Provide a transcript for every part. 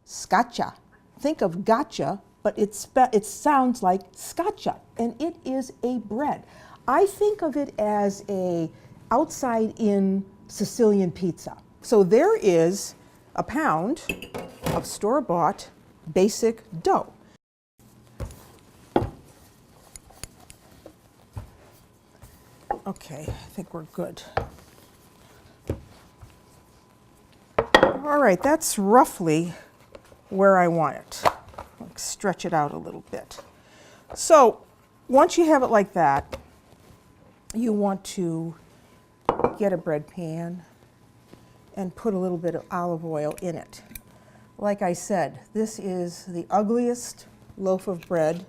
Scaccia. Think of gotcha, but it sounds like scaccia, and it is a bread. I think of it as a outside-in Sicilian pizza. So there is a pound of store-bought basic dough. Okay, I think we're good. All right, that's roughly where I want it. I'll stretch it out a little bit. So once you have it like that, you want to get a bread pan and put a little bit of olive oil in it. Like I said, this is the ugliest loaf of bread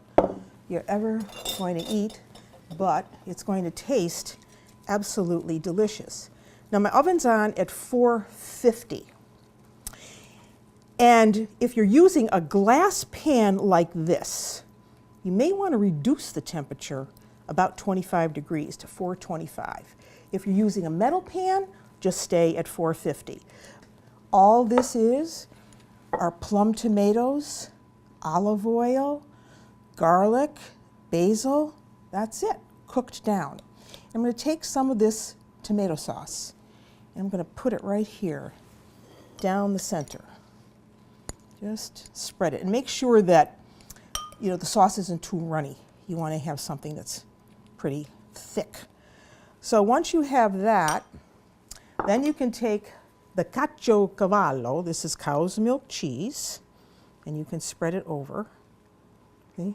you're ever going to eat, but it's going to taste absolutely delicious. Now my oven's on at 450. And if you're using a glass pan like this, you may want to reduce the temperature about 25 degrees to 425. If you're using a metal pan, just stay at 450. All this is are plum tomatoes, olive oil, garlic, basil. That's it, cooked down. I'm going to take some of this tomato sauce and I'm going to put it right here down the center. Just spread it and make sure that the sauce isn't too runny. You want to have something that's pretty thick. So once you have that, then you can take the caciocavallo, this is cow's milk cheese, and you can spread it over. Okay?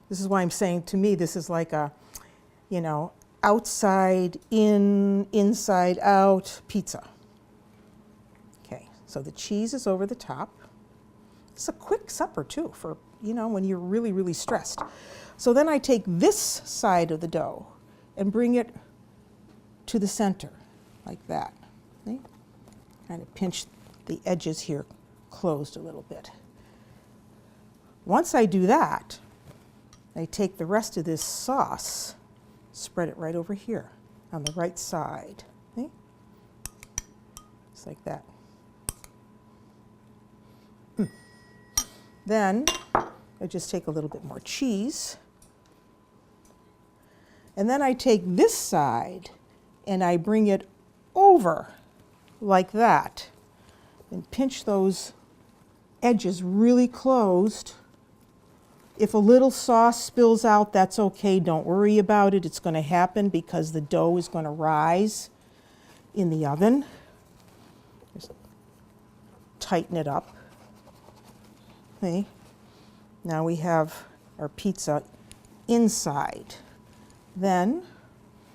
This is why I'm saying, to me, this is like a, outside in, inside out pizza. Okay, so the cheese is over the top. It's a quick supper too for, when you're really, really stressed. So then I take this side of the dough and bring it to the center, like that. See? Kind of pinch the edges here closed a little bit. Once I do that, I take the rest of this sauce, spread it right over here on the right side. See? Just like that. Then I just take a little bit more cheese. And then I take this side and I bring it over like that and pinch those edges really closed. If a little sauce spills out, that's okay. Don't worry about it. It's going to happen because the dough is going to rise in the oven. Just tighten it up. Okay. Now we have our pizza inside. Then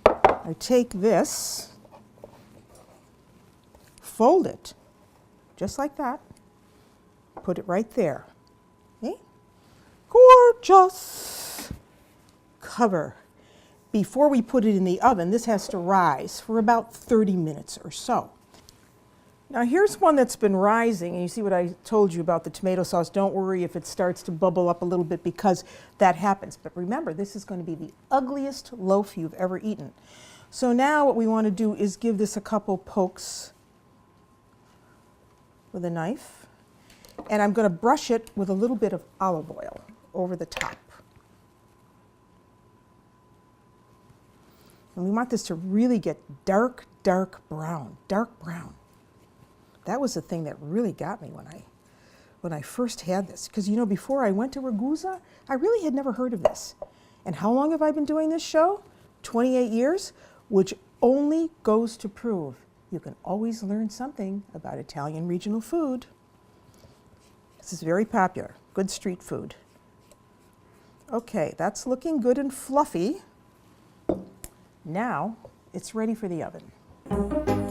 I take this, fold it, just like that, put it right there. Okay? Gorgeous! Cover. Before we put it in the oven, this has to rise for about 30 minutes or so. Now here's one that's been rising, and you see what I told you about the tomato sauce. Don't worry if it starts to bubble up a little bit because that happens. But remember, this is going to be the ugliest loaf you've ever eaten. So now what we want to do is give this a couple pokes with a knife. And I'm going to brush it with a little bit of olive oil over the top. And we want this to really get dark, dark brown, dark brown. That was the thing that really got me when I first had this. Because before I went to Ragusa, I really had never heard of this. And how long have I been doing this show? 28 years, which only goes to prove you can always learn something about Italian regional food. This is very popular, good street food. Okay, that's looking good and fluffy. Now it's ready for the oven.